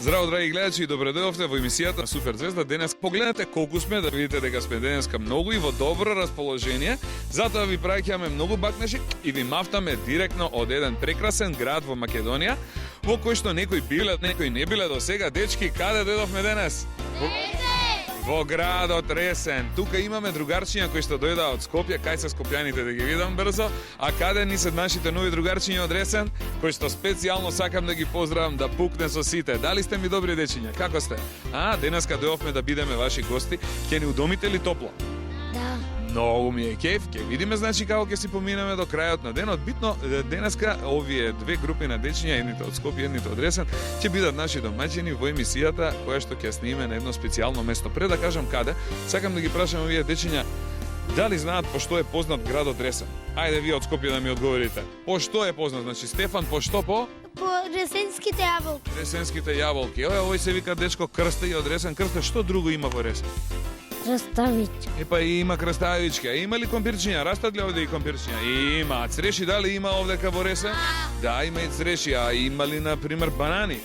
Здраво, драги гледачи, и добре дојдовте во емисијата на Супер Звезда. Денес погледнете колку сме, да видите дека сме денеска многу и во добро расположение. Затоа ви праќаме многу бакнеши и ви мафтаме директно од еден прекрасен град во Македонија, во кој што некои биле, некои не биле до сега. Дечки, каде дојдовме денес? Во градот Ресен. Тука имаме другарчиња кои што дојдаа од Скопје, кај се скопјаните да ги видам брзо, а каде ни се нашите нови другарчиња од Ресен, кои што специјално сакам да ги поздравам, да пукне со сите. Дали сте ми добри дечиња? Како сте? Денеска дојдовме да бидеме ваши гости. Ќе ни удомите ли топло? Да. Многу ми е кеф, ќе видиме значи како ќе си поминеме до крајот на денот. Битно денеска овие две групи на дечиња, едните од Скопје, едните од Ресен, ќе бидат наши домаќини во емисијата која што ќе сниме на едно специјално место. Пред да кажам каде, сакам да ги прашам овие дечиња дали знаат по што е познат градот Ресен. Ајде вие од Скопје да ми одговорите. По што е познат? Значи Стефан, по што по? По ресенските јаболки. Ресенските јаболки. Овој се вика дечко Крсте и од Ресен. Крсте, што друго има во Ресен? Краставички. Епа и има краставички. Има ли компирчиња? Растат ли овде и компирчиња? Има. Цреши дали има овдека во Ресен? Да, има и цреши. А има ли, например, банани?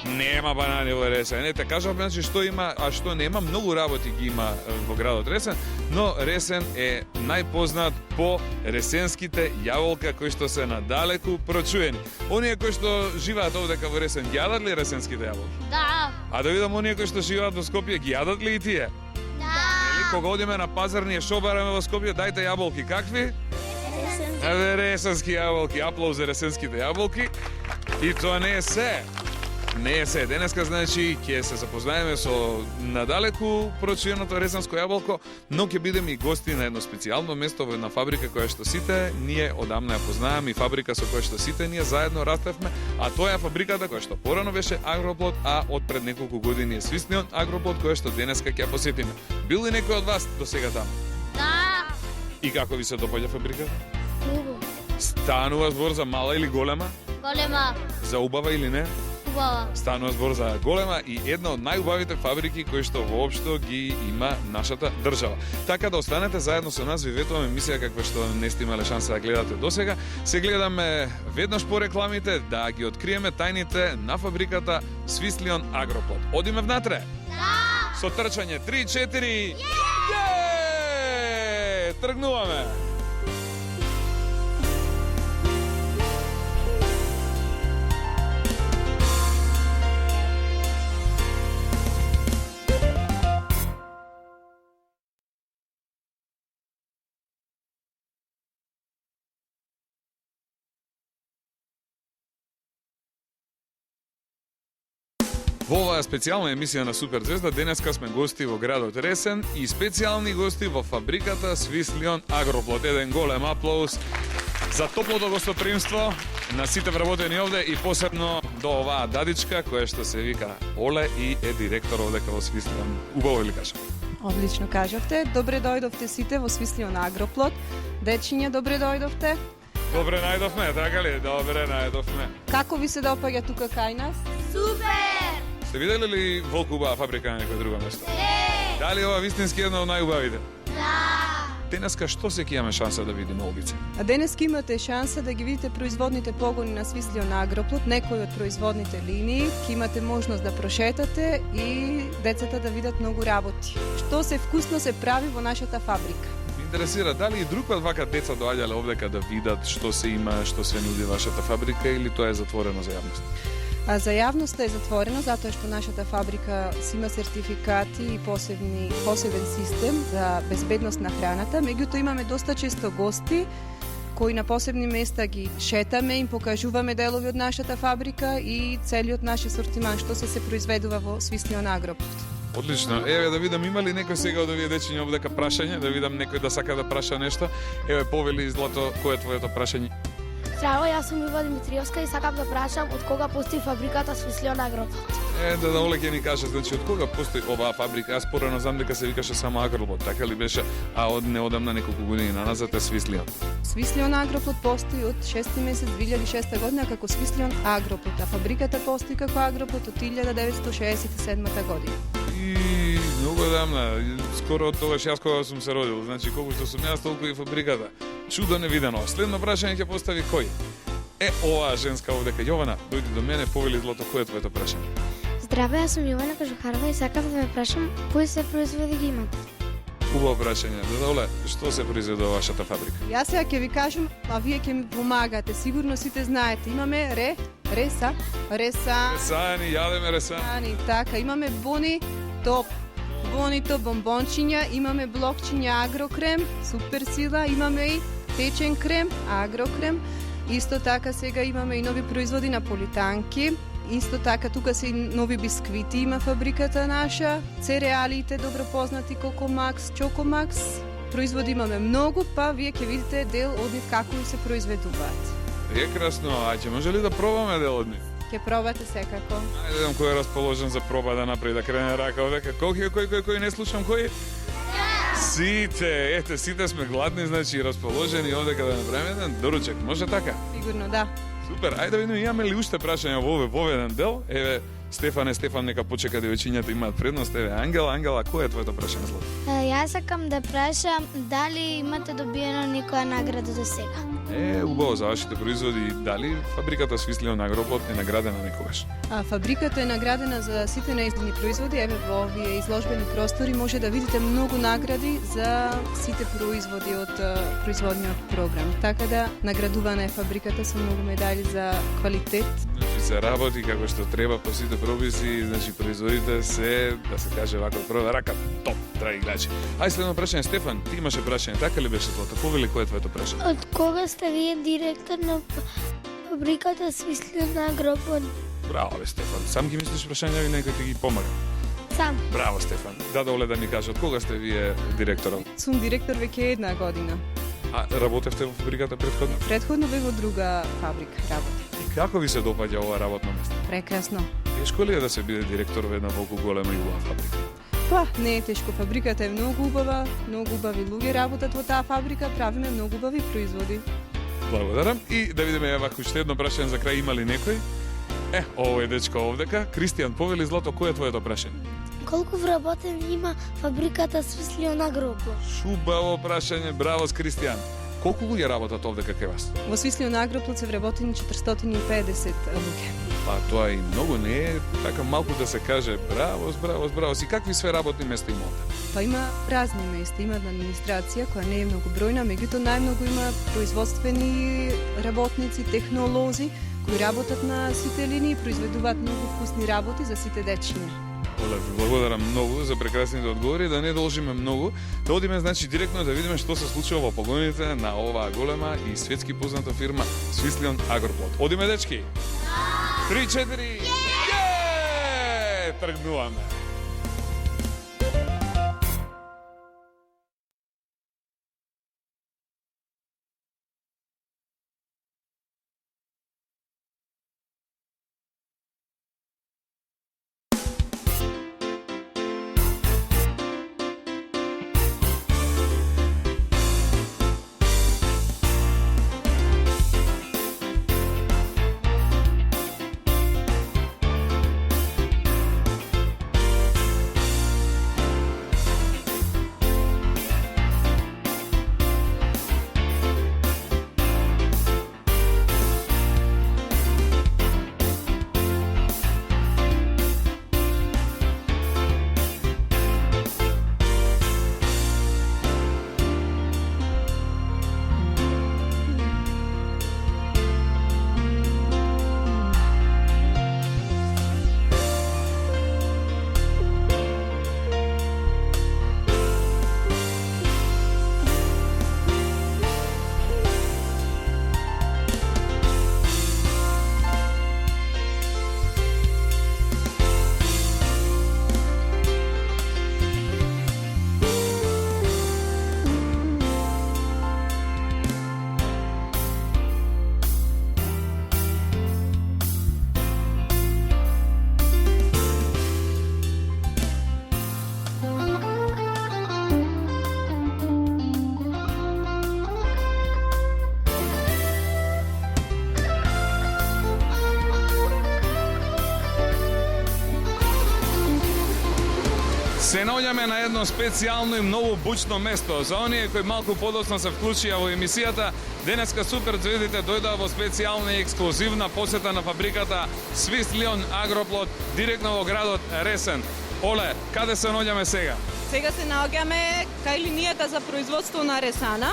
Нема банани во Ресен. Ете, кажавме, значи, што има, а што нема. Многу работи ги има во градот Ресен, но Ресен е најпознат по ресенските јаболка кои што се надалеку прочуени. Оние кои што живеат овдека во Ресен, ги јадат ли ресенските јаболки? Да. А да видам оние кои што живеат во Скопје, ги јадат ли и тие? Да. Кога одиме на пазар, ние шо бараме во Скопје, дајте јаболки. Какви? Ресенски. Ресенски јаболки. Аплауз за ресенските јаболки. И тоа не е се. Не е се. Денеска, значи, ќе се запознаеме со надалеку прочуеното ресенско јаболко, но ќе бидеме и гости на едно специјално место во една фабрика која што сите ние одамна ја познаеме и фабрика со која што сите ние заедно растевме, а тоа е фабриката која што порано беше Агроплод, а од пред неколку години е Свислион Агроплод, која што денеска ќе ја посетиме. Бил ли некој од вас до сега таму? Да. И како ви се допаѓа фабриката? Многу. Станува збор за мала или голема? Голема. За убава или не? Убава. Станува збор за голема и една од најубавите фабрики кои што воопшто ги има нашата држава. Така да останете заедно со нас, ви ветуваме емисија каква што не сте имале шанса да гледате досега. Се гледаме веднаш по рекламите да ги откриеме тајните на фабриката Свислион Агроплод. Одиме внатре? Да. Со трчање 3-4. Тргнуваме. Во оваа специјална емисија на Супер Звезда денеска сме гости во градот Ресен и специјални гости во фабриката Свислион Агроплод. Еден голем аплауз за топлото гостопримство на сите вработени овде и посебно до оваа дадичка која што се вика Оле и е директор овдека во Свислион. Убаво ли кажам? Одлично кажавте. Добре дојдовте сите во Свислион Агроплод. Дечиња, добре дојдовте. Добре најдовме, така ли? Добре најдовме. Како ви се допаѓа тука кај нас? Супер. Сте видели ли волку убава фабрика на некој друго место? Не. Дали ова вистински една од најубавите? Да. Денеска што се ќе имаме шанса да видиме Олгице? А денеска имате шанса да ги видите производните погони на Свислион Агроплод, некои од производните линии, ќе имате можност да прошетате и децата да видат многу работи. Што се вкусно се прави во нашата фабрика. Интересира дали и друг пат вака деца доаѓале овдека да видат што се има, што се нуди вашата фабрика или тоа е затворено за јавност? А за јавноста е затворено затоа што нашата фабрика си има сертификати и посебен систем за безбедност на храната. Меѓутоа имаме доста често гости кои на посебни места ги шетаме, им покажуваме делови од нашата фабрика и целиот наш асортиман што се произведува во Свислион Агроплод. Одлично. Еве да видам има ли некој сега од овие дечиња овдека прашање, да видам некој да сака да праша нешто. Еве повели Злато, кој е твоето прашање? Здраво, јас сум Ива Димитриевска и сакам да прашам од кога постои фабриката Свислион Агроплод. Да Оле ќе ни каже, значи од кога постои оваа фабрика? Јас порано знам дека се викаше само Агроплод, така ли беше? А од неодамна неколку години наназад е Свислион. Свислион Агроплод постои од 6 месец 2006 година како Свислион Агроплод, а фабриката постои како Агроплод од 1967 година. И многу одамна, скоро од тогаш јас кога сум се родил, значи колку што сум јас толку и фабриката. Чудо невидено. Следно прашање ќе постави кој? Оваа женска овдека. Јована, дојди до мене, повели Злато, кој е твоето прашање? Здраве, јас сум Јована Кажухарова и сакам да ме прашам кои се производи ги имате. Убаво прашање. Дедоле, што се произведе во вашата фабрика? Јас сега ќе ви кажам, а вие ќе ми помагате. Сигурно сите знаете. Имаме реса, Ресани, јадеме ресани. Ани, така, имаме бони топ, бомбончиња, имаме блокчиња агрокрем, супер сила, имаме и течен крем, агрокрем. Исто така сега имаме и нови производи наполитанки. Исто така тука се и нови бисквити има фабриката наша, цереалите добро познати Кокомакс, Чокомакс. Производи имаме многу, па вие ќе видите дел од нив како се произведуваат. Прекрасно, а ќе може ли да пробаме дел од нив? Ќе пробате секако. Ајде да кој е расположен за проба да направи да крене рака овдека. Кој не слушам кој? Сите, ете, сите сме гладни, значи расположени овдека да направиме еден доручек. Може така? Сигурно, да. Супер, ајде да видиме имаме ли уште прашања во еден дел? Еве, Стефан нека почека да веќињата имаат предност. Еве, Ангела, кој е твоето прашање, Злато? Јас сакам да прашам дали имате добиено некоја награда до сега. Убаво за вашите производи. Дали фабриката Свислион Агроплот е наградена некогаш? Фабриката е наградена за сите неиздени производи. Еве во овие изложбени простори може да видите многу награди за сите производи од производниот програм. Така да наградувана е фабриката со многу медали за квалитет. Значи се работи како што треба по сите прописи, значи производите се, да се каже вако од прва рака, топ, драги гледачи. Ајде следно прашање, Стефан, ти имаше прашање, така ли беше тоа? Повели кој е твоето прашање? Од кога сте вие директор на фабриката Свислион Агроплот? Браво, бе, Стефан. Сам ги мислиш прашања или некој ти ги помага? Сам. Браво, Стефан. Оле да ни каже, од кога сте вие директорот? Сум директор веќе една година. А работевте во фабриката претходно? Претходно бев во друга фабрика работев. И како ви се допаѓа ова работно место? Прекрасно. Тешко ли е да се биде директор во една толку голема и убава фабрика? Па, не е тешко. Фабриката е многу убава, многу убави луѓе работат во таа фабрика, правиме многу убави производи. Благодарам. И да видиме вако уште едно прашање за крај, има ли некој? Овој дечко овдека. Кристијан, повели, Злато, кој е твоето прашање? Колку вработени има фабриката Свислион Агроплот? Шубаво прашање, браво с Кристијан. Колку луѓе работат овдека кај вас? Во Свислион Агроплот се вработени 450 луѓе. Па тоа и многу не е така малку да се каже браво. И какви све работни места има овде? Па има разни места, има администрација која не е многу бројна, меѓутоа најмногу има производствени работници, технолози кои работат на сите линии и произведуваат многу вкусни работи за сите дечиња. Оле, ви благодарам многу за прекрасните одговори, да не должиме многу, да одиме значи директно да видиме што се случува во погоните на оваа голема и светски позната фирма Свислион Агроплот. Одиме, дечки? 3-4. Тргнуваме. Се наоѓаме на едно специјално и многу бучно место. За оние кои малку подоцна се вклучија во емисијата, денеска супер звездите дојдоа во специјална и ексклузивна посета на фабриката Swiss Lion Агроплод директно во градот Ресен. Оле, каде се наоѓаме сега? Сега се наоѓаме кај линијата за производство на ресана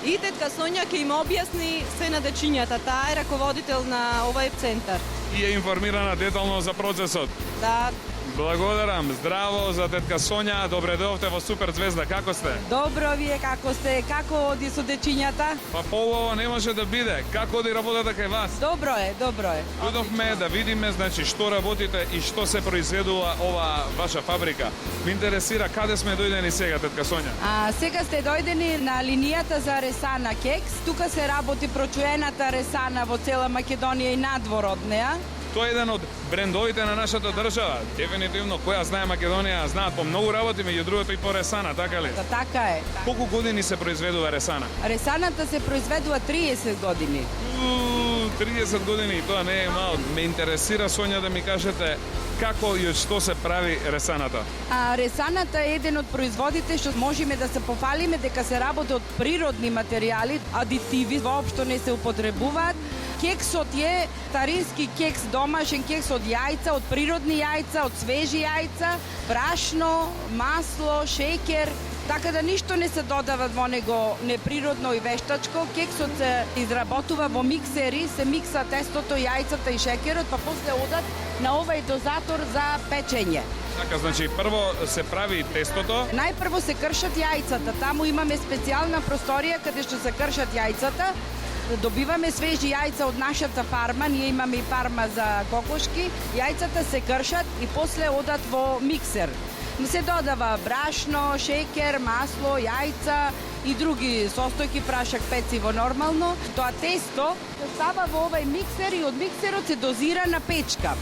и тетка Сонја ќе им објасни се на дечињата. Таа е раководител на овој центар. И е информирана детално за процесот. Да, Благодарам. Здраво за тетка Сонја. Добре дојдовте во Супер Звезда. Како сте? добро вие како сте? Како оди со дечињата? Па поубаво не може да биде. Како оди работата кај вас? Добро е, добро е. Дојдовме да видиме значи што работите и што се произведува ова ваша фабрика. Ме интересира каде сме дојдени сега, тетка Сонја. Сега сте дојдени на линијата за ресана кекс. Тука се работи прочуената ресана во цела Македонија и надвор од неа. Тоа е еден од брендовите на нашата држава. Дефинитивно, која знае Македонија, знаат по многу работи, меѓу другото и по ресана, така ли? Да, така е. Колку години се произведува ресана? Ресаната се произведува 30 години. 30 години, и тоа не е мало. Ме интересира, Сонја, да ми кажете како и од што се прави ресаната. Ресаната е еден од производите што можеме да се пофалиме дека се работи од природни материјали, адитиви воопшто не се употребуваат. Кексот е старински кекс, домашен кекс од јајца, од природни јајца, од свежи јајца, брашно, масло, шеќер, така да ништо не се додава во него неприродно и вештачко. Кексот се изработува во миксери, се микса тестото, јајцата и шеќерот, па после одат на овај дозатор за печење. Така, значи, прво се прави тестото. Најпрво се кршат јајцата. Таму имаме специјална просторија каде што се кршат јајцата. Добиваме свежи јајца од нашата фарма, ние имаме и фарма за кокошки. Јајцата се кршат и после одат во миксер. Се додава брашно, шеќер, масло, јајца и други состојки, прашак, пециво нормално. Тоа тесто се става во овај миксер и од миксерот се дозира на печка.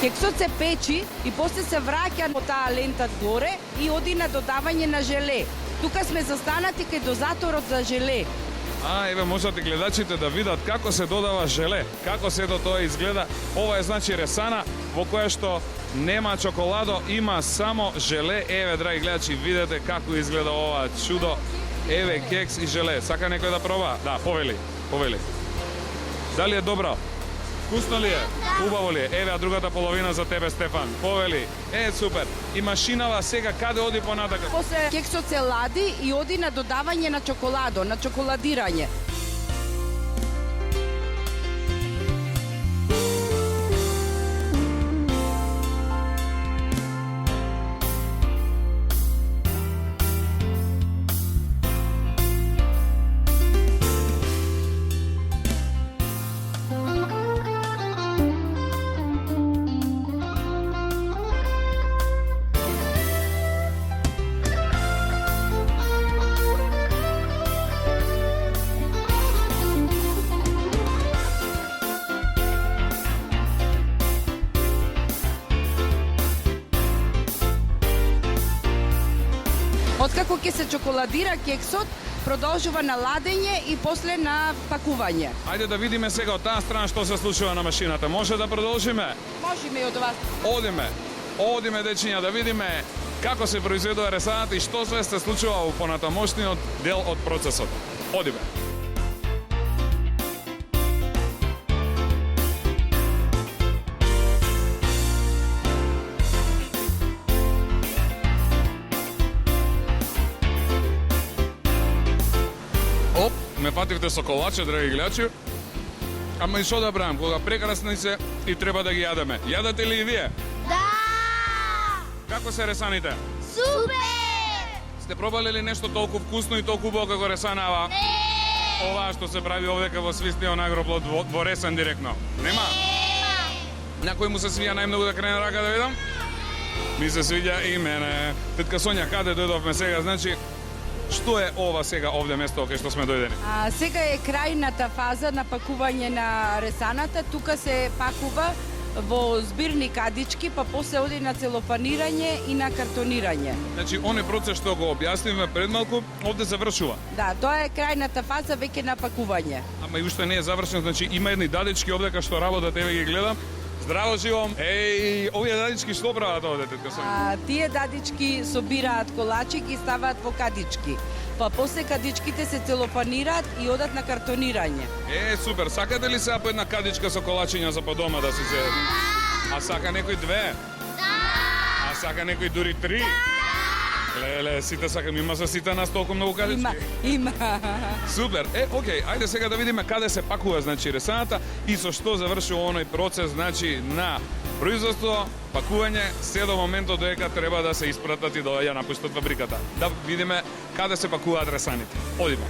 Кексот се печи и после се враќа по таа лента горе и оди на додавање на желе. Тука сме застанати кај дозаторот за желе. Еве можат и гледачите да видат како се додава желе, како сето тоа изгледа. Ова е значи ресана во која што нема чоколадо, има само желе. Еве, драги гледачи, видете како изгледа ова чудо. Еве кекс и желе. Сака некој да проба? Да, повели. Дали е добро? Вкусно ли е? Убаво ли е? Еве, а другата половина за тебе, Стефан. Повели. Супер. И машинава сега каде оди понатака? После кексот се лади и оди на додавање на чоколадо, на чоколадирање. Откако ќе се чоколадира кексот, продолжува на ладење и после на пакување. Ајде да видиме сега од таа страна што се случува на машината. Може да продолжиме? Можеме и од вас. Одиме дечиња да видиме како се произведува ресаната и што се случува во понатамошниот дел од процесот. Одиме. Ме пативте со колаче, драги гледачи. Ама и што да правам, кога прекрасни се и треба да ги јадеме. Јадете ли и вие? Да! Како се ресаните? Супер! Сте пробале ли нешто толку вкусно и толку убаво како ресанава? Не! Ова што се прави овдека во Swiss Lion Агроплод во Ресен директно. Нема? На кој му се свија најмногу да крене рака да видам? Ми се свиѓа и мене. Тетка Сонја, каде дојдовме сега? Значи, што е ова сега овде место кај што сме дојдени? Сега е крајната фаза на пакување на ресаната. Тука се пакува во збирни кадички, па после оди на целофанирање и на картонирање. Значи, оној процес што го објаснивме пред малку, овде завршува. Да, тоа е крајната фаза веќе на пакување. Ама и уште не е завршен, значи има едни дадички овде кај што работат, еве ги гледам. Здраво живом. Еј, овие дадички што прават овде, тетка Сонја? Тие дадички собираат колачи и ставаат во кадички. Па после кадичките се целофанираат и одат на картонирање. Супер. Сакате ли сега по една кадичка со колачиња за по дома да си се... А сака некој 2? А сака некој дури 3? Леле, сите сакам, има за сите нас толку многу кадички? Има. Супер. Окей, ајде сега да видиме каде се пакува, значи, ресаната и со што завршува оној процес, значи, на производство, пакување, се до моментот додека треба да се испратат и да ја напуштат фабриката. Да видиме каде се пакуваат ресаните. Одиме.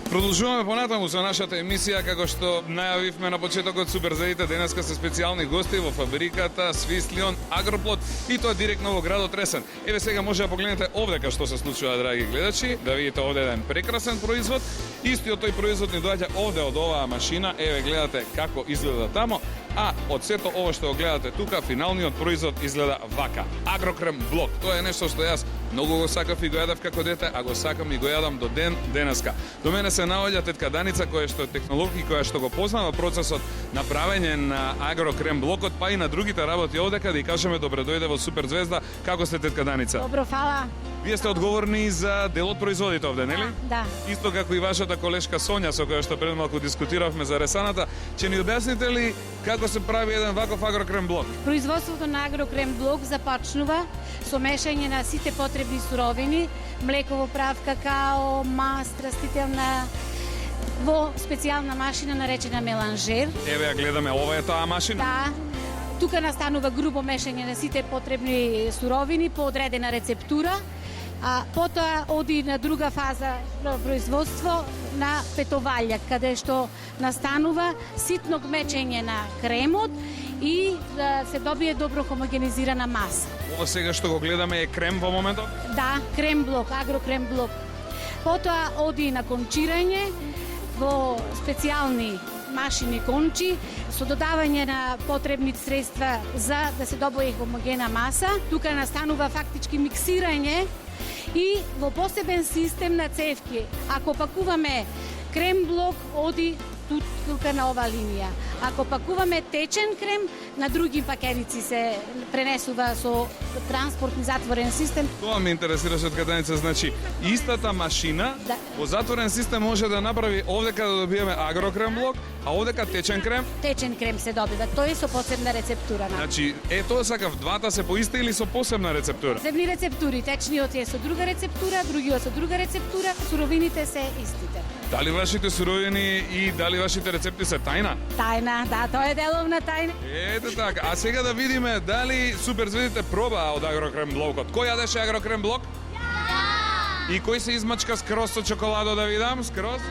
Продолжуваме понатаму со нашата емисија, како што најавивме на почетокот, Суперзедите денеска се специјални гости во фабриката Свислион Агроплот и тоа директно во градот Ресен. Еве сега може да погледнете овде што се случува, драги гледачи, да видите овде еден прекрасен производ. Истиот тој производ ни доаѓа овде од оваа машина. Еве гледате како изгледа тамо, а од сето ова што го гледате тука, финалниот производ изгледа вака. Агрокрем блок. Тоа е нешто што јас многу го сакав и го јадев како дете, а го сакам и го јадам до ден денеска. До мене се наоѓа тетка Даница, која што е технолог и која што го познава процесот на правење на агрокрем блокот, па и на другите работи овде, да и кажеме добре дојде во Суперзвезда. Како сте, тетка Даница? Добро, фала. Вие сте одговорни за дел од производите овде, нели? Да. Исто како и вашата колешка Сонја, со која што пред малку дискутиравме за ресаната. Ќе ни објасните ли како се прави еден ваков агрокрем блок? Производството на агрокрем блок започнува со мешање на сите потребни суровини, млеково прав, какао, маст, растителна, во специјална машина наречена меланжер. Еве ја гледаме, ова е таа машина. Да. Тука настанува грубо мешање на сите потребни суровини по одредена рецептура, а потоа оди на друга фаза производство на петовалјак, каде што настанува ситно мечење на кремот и да се добие добро хомогенизирана маса. Ова сега што го гледаме е крем во моментот? Да, крем блок, агрокрем блок. Потоа оди на кончирање во специјални машини кончи со додавање на потребни средства за да се добие хомогена маса. Тука настанува фактички миксирање и во посебен систем на цевки. Ако пакуваме крем блок, оди тука на оваа линија. Ако пакуваме течен крем, на други пакетици се пренесува со транспортни затворен систем. Тоа ме интересираше од каданица, значи истата машина во затворен систем може да направи овде каде добиеме агрокрем блок, а овде каде течен крем? Течен крем се добива, тој е со посебна рецептура. Значи, тоа сакав, двата се по иста или со посебна рецептура? Посебни рецептури, течниот е со друга рецептура, другиот со друга рецептура, суровините се истите. Дали вашите суровини и дали вашите рецепти се тајна? Тајна, да, тоа е деловна тајна. Ете така, а сега да видиме дали Суперзвездите проба од агрокрем блокот. Кој јадеше агрокрем блок? Да! И кој се измачка скроз со чоколадо, да видам, скроз?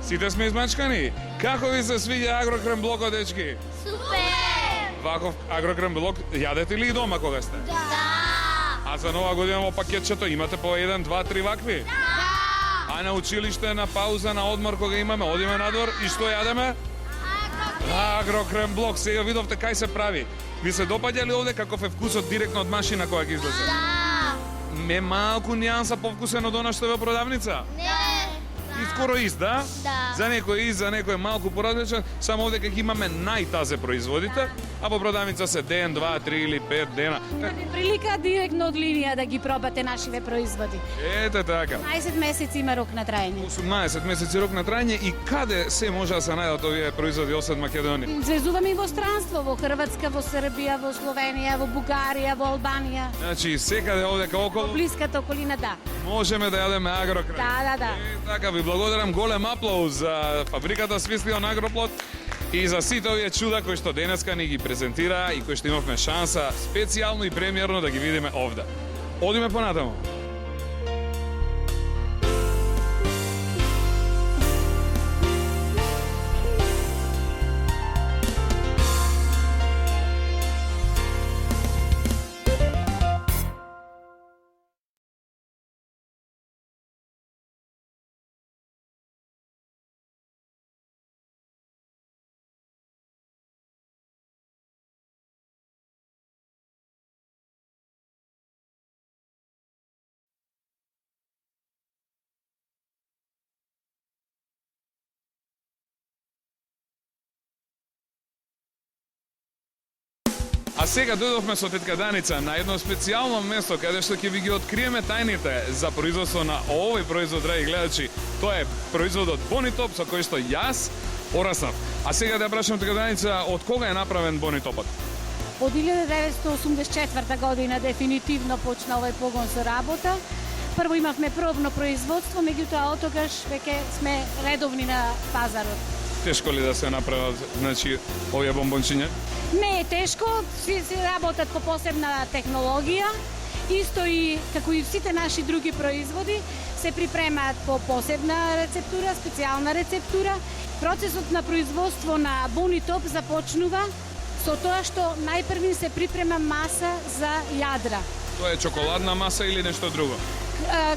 Сите сме измачкани? Како ви се свиѓа агрокрем блокот, дечки? Супер! Ваков агрокрем блок јадете ли и дома кога сте? Да! А за нова година во пакетчето имате по 1, 2, 3 вакви? Да! А на училиште, на пауза, на одмор кога имаме, одиме надвор и што јадеме? Агрокрем блок, сега видовте кај се прави. Ви се допаѓа ли овде каков е вкусот директно од машина која ги излезе? Да! Ме малку нијанса повкусен од она што е во продавница? Не! скоро ист, да? Да. За некој ист, за некој малку поразличен, само овде кога имаме најтазе производите, а по продавница се ден, 2, 3 или 5 дена. Имате прилика директно од линија да ги пробате нашиве производи. Ете така. 15 месеци има рок на траење. 18 месеци рок на траење и каде се може да се најдат овие производи осед Македонија? Извезуваме и во странство, во Хрватска, во Србија, во Словенија, во Бугарија, во Албанија, Значи, секаде овде во околу блиската околина, да. можеме да јадеме агрокрај. Да. Така, ви благодарам, голем аплауз за фабриката Свислион Агроплод и за сите овие чуда кои што денеска ни ги презентира и кои што имавме шанса специјално и премиерно да ги видиме овде. Одиме понатаму. А сега дојдовме со тетка Даница на едно специјално место каде што ќе ви ги откриеме тајните за производство на овој производ, драги гледачи. Тоа е производот Бонитоп со кој што јас пораснав. А сега да прашам тетка Даница, од кога е направен Бонитопот? Од 1984 година дефинитивно почна овој погон со работа. Прво имавме пробно производство, меѓутоа од тогаш веќе сме редовни на пазарот. Тешко ли да се направат, значи, овие бомбончиња? Не е тешко, се работат по посебна технологија, исто и како и сите наши други производи се припремаат по посебна рецептура, специјална рецептура. Процесот на производство на Бонитоп започнува со тоа што најпрви се припрема маса за јадра. Тоа е чоколадна маса или нешто друго?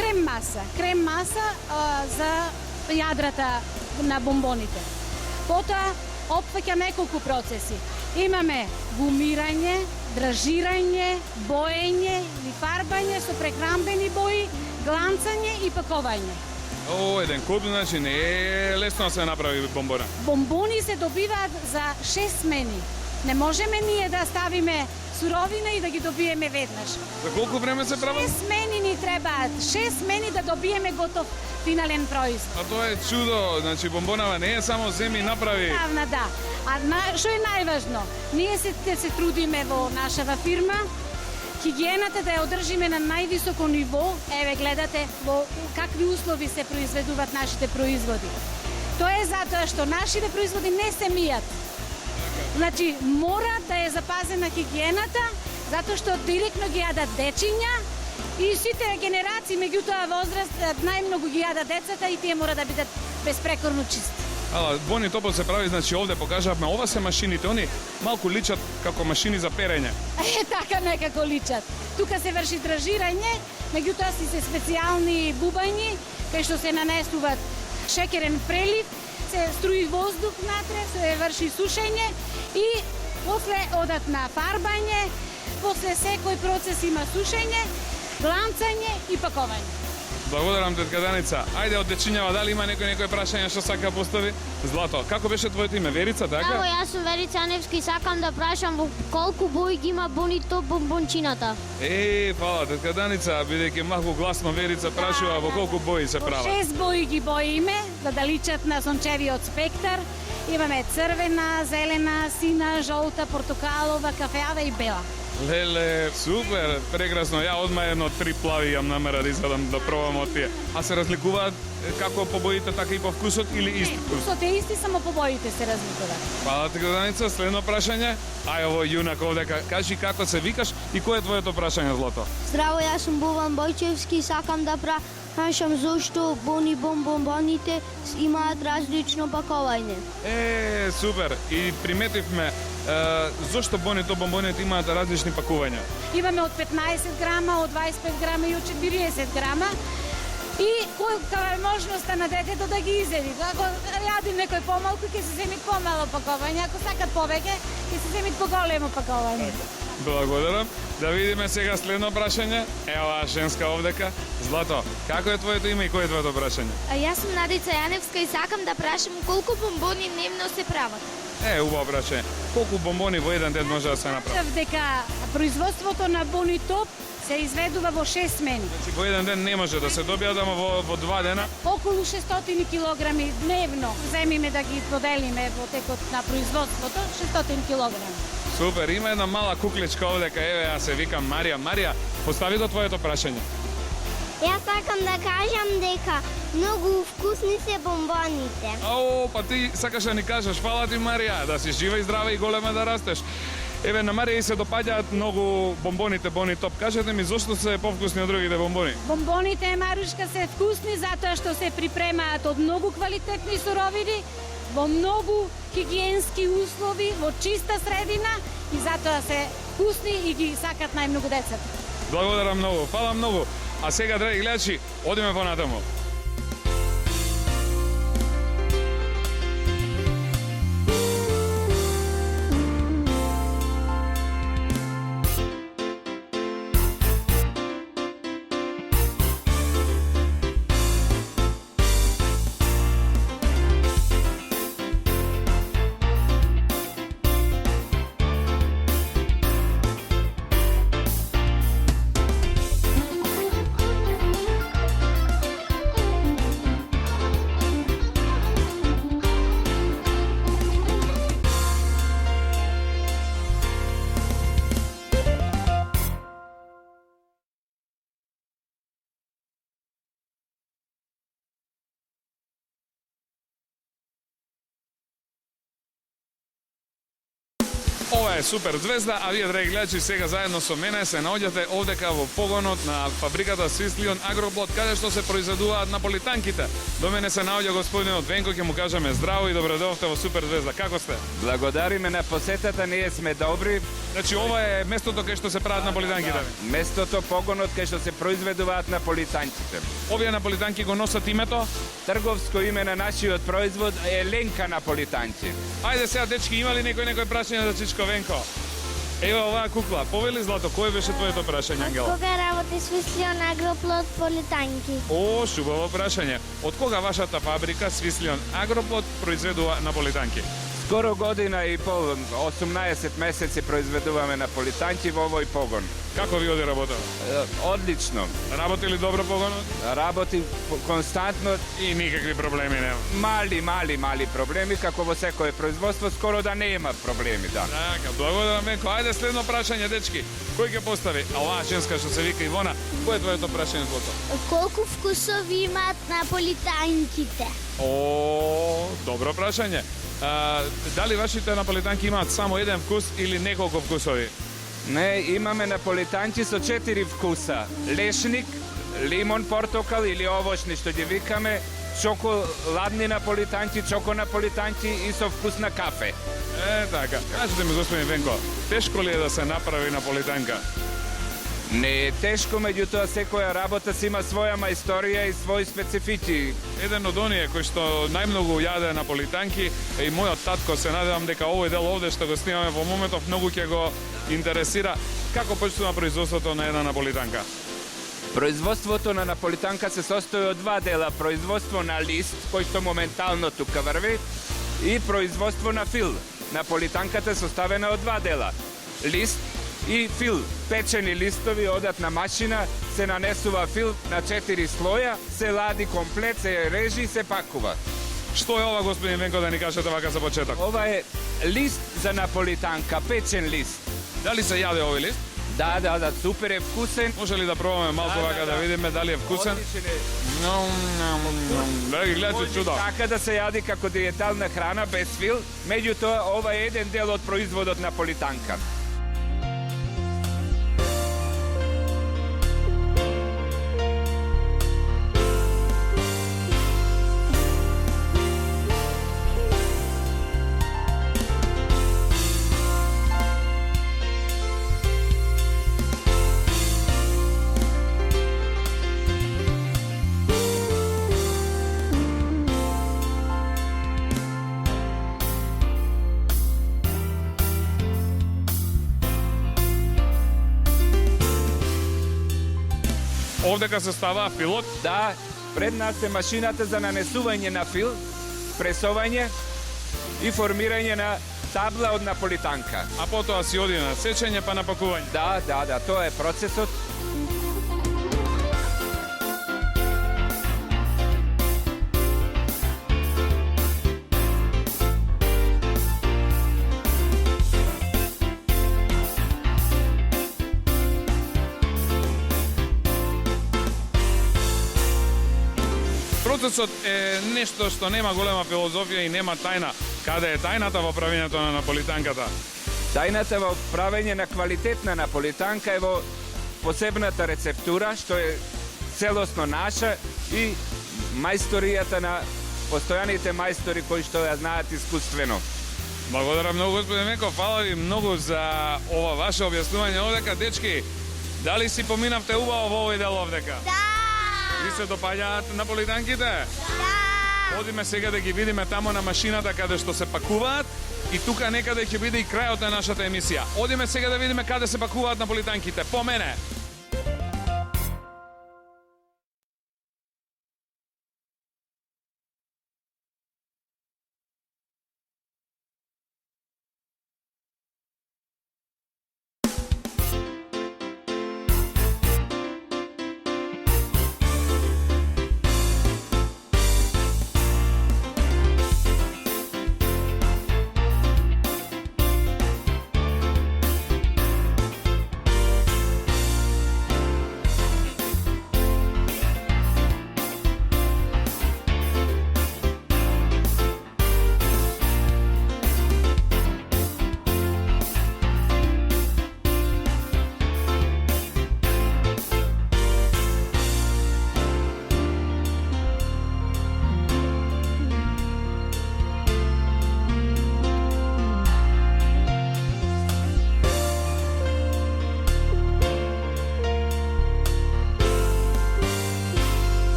Крем маса за јадрата на бомбоните. Потоа опфаќа неколку процеси. Имаме гумирање, дражирање, боење или фарбање со прехранбени бои, гланцање и пакување. О, еден куп, значи не е лесно да се направи бомбона. Бомбони се добиваат за 6 смени. Не можеме ние да ставиме суровина и да ги добиеме веднаш. За колку време се прават? 6 смени ни требаат. 6 смени да добиеме готов финален производ. А тоа е чудо, значи бомбонава не е само земи и направи. Правна, да. А што е најважно? Ние се трудиме во нашава фирма, хигиената да ја одржиме на највисоко ниво. Еве гледате во какви услови се произведуваат нашите производи. Тоа е затоа што нашите производи не се мијат. Значи, мора да е запазена хигиената, затоа што директно ги јадат дечиња и сите генерации, меѓутоа возраст, најмногу ги јадат децата и тие мора да бидат безпрекорно чисти. Ала, Бонитопот се прави, значи овде покажавме, ова се машините, они малку личат како машини за перење. Така некако личат. Тука се врши дражирање, меѓутоа си се специјални бубањи, кај што се нанесуваат шекерен прелив, се струи воздух внатре, се врши сушење и после одат на фарбање, после секој процес има сушење, гланцање и пакување. Благодарам, тетка Даница. Ајде од дечињава, дали има некој прашање што сака постави? Злато, како беше твоето име? Верица, така? Ево, јас сум Верица Аневски, сакам да прашам во колку бои ги има Бонитоп бомбончината. Фала, тетка Даница, бидејќи малку гласно Верица прашува во колку бои се Во прават. 6 бои ги боиме, за да личат на сончевиот спектар. Имаме црвена, зелена, сина, жолта, портокалова, кафеава и бела. Леле, супер, прекрасно. Ја одма едно 3 плави јам намера да извадам да пробам од тие. А се разликуваат како по боите, така и по вкусот или исти вкус? Вкусот е исти, само по боите се разликуваат. Фала, тетка Даница, следно прашање. Ај, ово јунак овде, кажи како се викаш и кој е твоето прашање, Злато? Здраво, јас сум Бован Бојчевски, сакам да прашам зошто бомбоните имаат различно пакување. Супер. И приметивме зошто бомбоните имаат различни пакувања. Имаме од 15 грама, од 25 грама и од 40 грама. И која е можноста на детето да ги изеди. Ако јади некој помалку, ќе се земи помало пакување. Ако сакат повеќе, ќе се земи поголемо пакување. Благодарам. Да видиме сега следно прашање. Ева женска овдека. Злато, како е твоето име и кој е твоето прашање? Јас сум Надица Јаневска и сакам да прашам колку бомбони дневно се прават. Убаво прашање. Колку бомбони во еден ден може да се направи? Дека производството на Бони Топ се изведува во 6 смени. Значи во еден ден не може да се добијат, ама во 2 дена. Околу 600 килограми дневно земиме да ги поделиме во текот на производството, 600 килограми. Супер, има една мала кукличка овдека, еве, јас се викам Марија. Марија, постави го твоето прашање. Јас сакам да кажам дека многу вкусни се бомбоните. Па ти сакаш да ни кажеш, фала ти Марија, да си жива и здрава и голема да растеш. Еве, на Марија и се допаѓаат многу бомбоните Бони Топ. Кажете ми, зошто се повкусни од другите бомбони? Бомбоните, Марушка, се вкусни затоа што се припремаат од многу квалитетни суровини, во многу хигиенски услови, во чиста средина и затоа се вкусни и ги сакат најмногу децата. Благодарам многу, фала многу. А сега, драги гледачи, одиме понатаму. Ова е Супер Звезда, а вие, драги гледачи, сега заедно со мене се наоѓате овдека во погонот на фабриката Свислион Агроплод, каде што се произведуваат наполитанките. До мене се наоѓа господинот Венко, ќе му кажеме здраво и добредовте во Супер Звезда. Како сте? Благодариме на посетата, ние сме добри. Значи, ова е местото кај што се прават наполитанките. Местото, погонот кај што се произведуваат наполитанките. Овие наполитанки го носат името? Трговско име на нашиот производ е Ленка Наполитанци. Ајде сега, дечки, има ли некој прашање за Чичко Венко? Ева оваа кукла. Повели, Злато, кој беше твоето прашање, Ангела? Кога работи Свислион Агроплод политанки? О, шубаво прашање. Од кога вашата фабрика Свислион Агроплод произведува наполитанки? Скоро година и пол, 18 месеци произведуваме наполитанки во овој погон. Како ви оди работа? Одлично. Работи ли добро погонот? Работи константно. И никакви проблеми нема. Мали проблеми, како во секое производство, скоро да нема проблеми, да. Така, благодарам, Венко. Ајде следно прашање, дечки. Кој ќе постави? А оваа женска што се вика Ивона, кој е твоето прашање, Злато? Колку вкусови имаат наполитанките? О, добро прашање. Дали вашите наполитанки имаат само еден вкус или неколку вкусови? Не, имаме наполитанки со 4 вкуса. Лешник, лимон, портокал или овошни што ги викаме, чоколадни наполитанки, чоконаполитанки и со вкус на кафе. Така. Кажете ми, господин Венко, тешко ли е да се направи наполитанка? Не е тешко, меѓутоа секоја работа си има своја мајсторија и своји специфики. Еден од оние кој што најмногу јаде наполитанки е и мојот татко. Се надевам дека овој дел овде што го снимаме во моментов многу ќе го интересира. Како почнува производството на една наполитанка? Производството на наполитанка се состои од два дела. Производство на лист, кој што моментално тука врви, и производство на фил. Наполитанката е составена од два дела. Лист и фил. Печени листови одат на машина, се нанесува фил на 4 слоја, се лади комплет, се режи и се пакува. Што е ова, господин Венко, да ни кажете вака за почеток? Ова е лист за наполитанка, печен лист. Дали се јаде овој лист? Да, супер е вкусен. Може ли да пробаме малку вака да видиме дали е вкусен? Да ги гледате чудо. Така да се јади како диетална храна без фил, меѓутоа ова е еден дел од производот наполитанка. Овдека се става филот. Да, пред нас е машината за нанесување на фил, пресување и формирање на табла од наполитанка. А потоа си оди на сечење па на пакување. Да, тоа е процесот. Процесот е нешто што нема голема филозофија и нема тајна. Каде е тајната во правењето на наполитанката? Тајната во правење на квалитетна наполитанка е во посебната рецептура, што е целосно наша и мајсторијата на постојаните мајстори кои што ја знаат искуствено. Благодарам многу, господин Венко, фала ви многу за ова ваше објаснување овдека. Дечки, дали си поминавте убаво во овој дел овдека? Да! Ви се допаѓаат наполитанките? Да! Одиме сега да ги видиме тамо на машината каде што се пакуваат и тука некаде ќе биде и крајот на нашата емисија. Одиме сега да видиме каде се пакуваат наполитанките. По мене!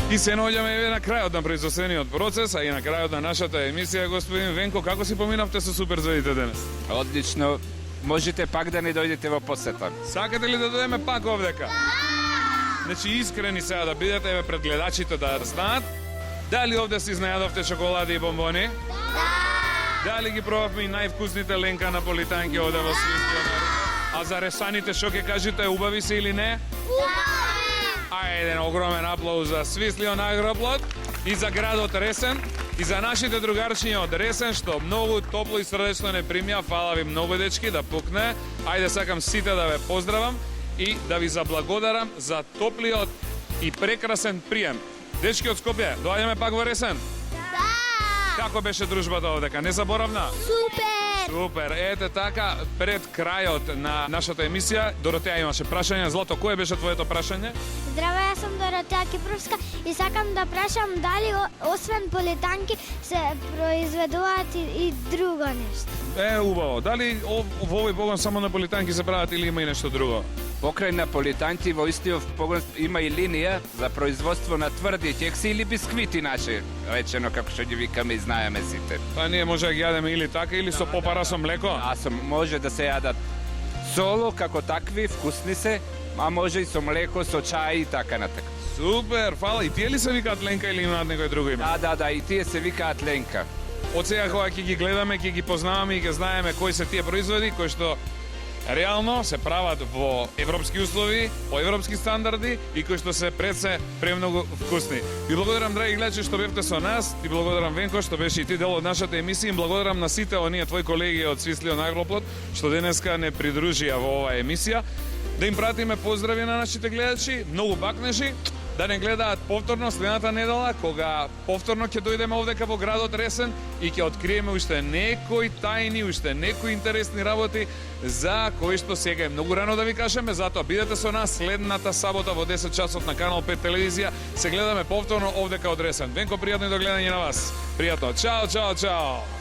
И се наоѓаме еве на крајот на производствениот процес, а и на крајот на нашата емисија. Господин Венко, како си поминавте со суперзвездите денес? Одлично. Можете пак да ни дојдете во посета. Сакате ли да дојдеме пак овдека? Значи искрени сега да бидете еве пред гледачите да знаат. Дали овде си знајадовте чоколади и бомбони? Дали ги пробавме и највкусните ленка наполитанки овде во Свистиот народ? А за ресаните што ќе кажете, убави се или не? Еден огромен аплауз за Свислион Агроплод и за градот Ресен и за нашите другарчиња од Ресен што многу топло и срдечно не примија. Фала ви многу, дечки, да пукне. Ајде, сакам сите да ве поздравам и да ви заблагодарам за топлиот и прекрасен прием. Дечки од Скопје, доаѓаме пак во Ресен? Да! Како беше дружбата овдека? Не заборавна? Супер! Супер, ете така, пред крајот на нашата емисија, Доротеја имаше прашање. Злато, кое беше твоето прашање? Здраво, јас сум Доротеја Кипровска и сакам да прашам дали освен политанки се произведуваат и друго нешто. Убаво. Дали во овој погон само наполитанки се прават или има и нешто друго? Покрај наполитанки во истиот погон има и линија за производство на тврди кекси или бисквити наши, речено како што ги викаме и знаеме сите. Па ние може да ги јадеме или така или со попара со млеко? Може да се јадат соло како такви, вкусни се, а може и со млеко, со чај и така натака. Супер, фала. И тие ли се викаат Ленка или имаат некој друго име? Да, и тие се викаат Ленка. Од сега кога ќе ги гледаме, ќе ги познаваме и ќе знаеме кои се тие производи кои што реално се прават во европски услови, по европски стандарди и кои што се пред се премногу вкусни. Ви благодарам, драги гледачи, што бевте со нас. Ти благодарам, Венко, што беше и ти дел од нашата емисија. И благодарам на сите оние твои колеги од Свислион Агроплод што денеска не придружија во оваа емисија. Да им пратиме поздрави на нашите гледачи, многу бакнежи, да не гледаат повторно следната недела, кога повторно ќе дојдеме овдека во градот Ресен и ќе откриеме уште некои тајни, уште некои интересни работи за кои што сега е многу рано да ви кажеме. Затоа бидете со нас следната сабота во 10 часот на Канал 5 телевизија. Се гледаме повторно овдека од Ресен. Венко, пријатно и до гледање на вас. Пријатно. Чао, чао, чао.